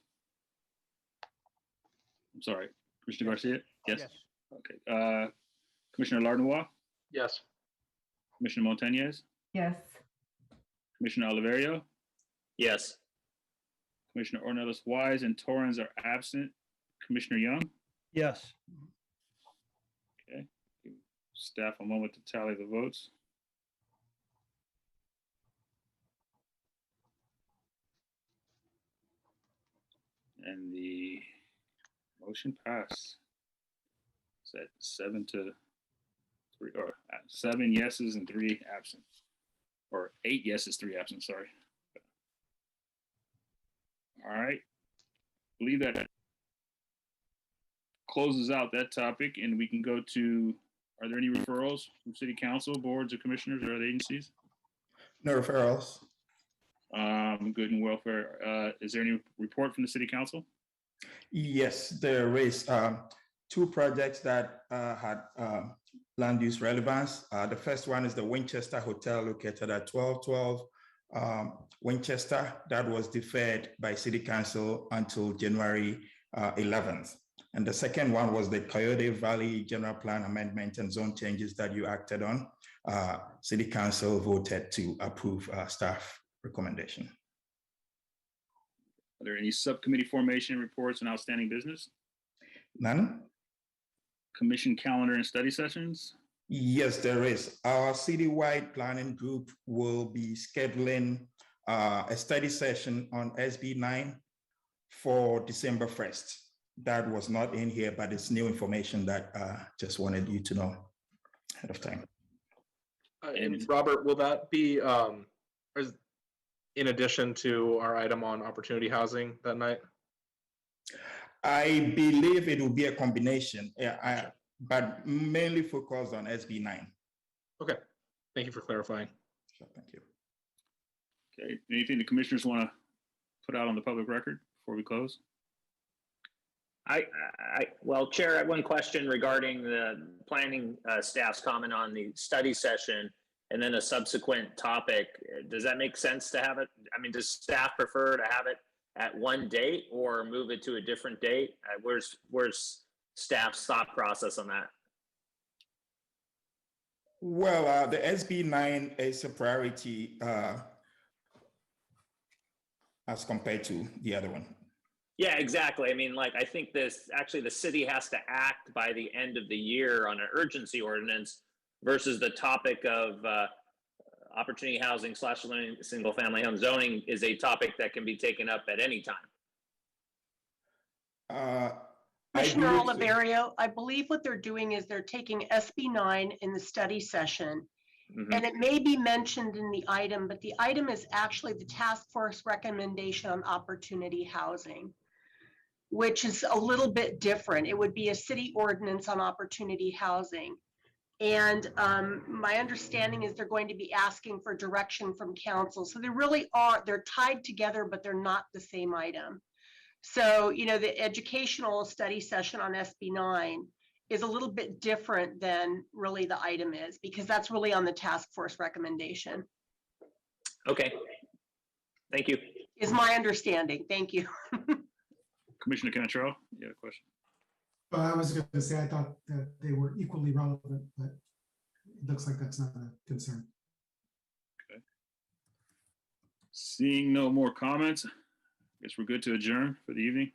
I'm sorry, Commissioner Garcia? Yes. Okay. Commissioner Lardnois? Yes. Commissioner Montañez? Yes. Commissioner Oliverio? Yes. Commissioner Ornelas Wise and Torrens are absent. Commissioner Young? Yes. Okay. Give staff a moment to tally the votes. And the motion passed. It's at 7-3, or 7 yeses and 3 absent, or 8 yeses, 3 absent, sorry. All right, I believe that closes out that topic, and we can go to, are there any referrals from city council, boards of commissioners, or other agencies? No referrals. Good and welfare. Is there any report from the city council? Yes, there is 2 projects that had land use relevance. The first one is the Winchester Hotel located at 1212 Winchester. That was deferred by City Council until January 11th. And the second one was the Coyote Valley General Plan Amendment and Zone Changes that you acted on. City Council voted to approve staff recommendation. Are there any subcommittee formation reports and outstanding business? None. Commission calendar and study sessions? Yes, there is. Our citywide planning group will be scheduling a study session on SB 9 for December 1st. That was not in here, but it's new information that just wanted you to know ahead of time. And Robert, will that be in addition to our item on opportunity housing that night? I believe it will be a combination, but mainly focused on SB 9. Okay, thank you for clarifying. Sure, thank you. Okay, anything the commissioners want to put out on the public record before we close? Well, Chair, I have one question regarding the planning staff's comment on the study session and then a subsequent topic. Does that make sense to have it? I mean, does staff prefer to have it at one date or move it to a different date? Where's staff's thought process on that? Well, the SB9 is a priority as compared to the other one. Yeah, exactly. I mean, like, I think the city has to act by the end of the year on an urgency ordinance versus the topic of opportunity housing / single family home zoning is a topic that can be taken up at any time. Commissioner Oliverio, I believe what they're doing is they're taking SB9 in the study session. And it may be mentioned in the item, but the item is actually the task force recommendation on opportunity housing, which is a little bit different. It would be a city ordinance on opportunity housing. And my understanding is they're going to be asking for direction from council. So they really are, they're tied together, but they're not the same item. So, you know, the educational study session on SB9 is a little bit different than really the item is, because that's really on the task force recommendation. Okay, thank you. Is my understanding. Thank you. Commissioner Cantrell, you had a question? I was going to say, I thought that they were equally relevant, but it looks like that's not a concern. Okay. Seeing no more comments, I guess we're good to adjourn for the evening.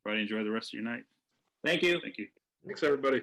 Everybody enjoy the rest of your night. Thank you. Thank you. Thanks, everybody.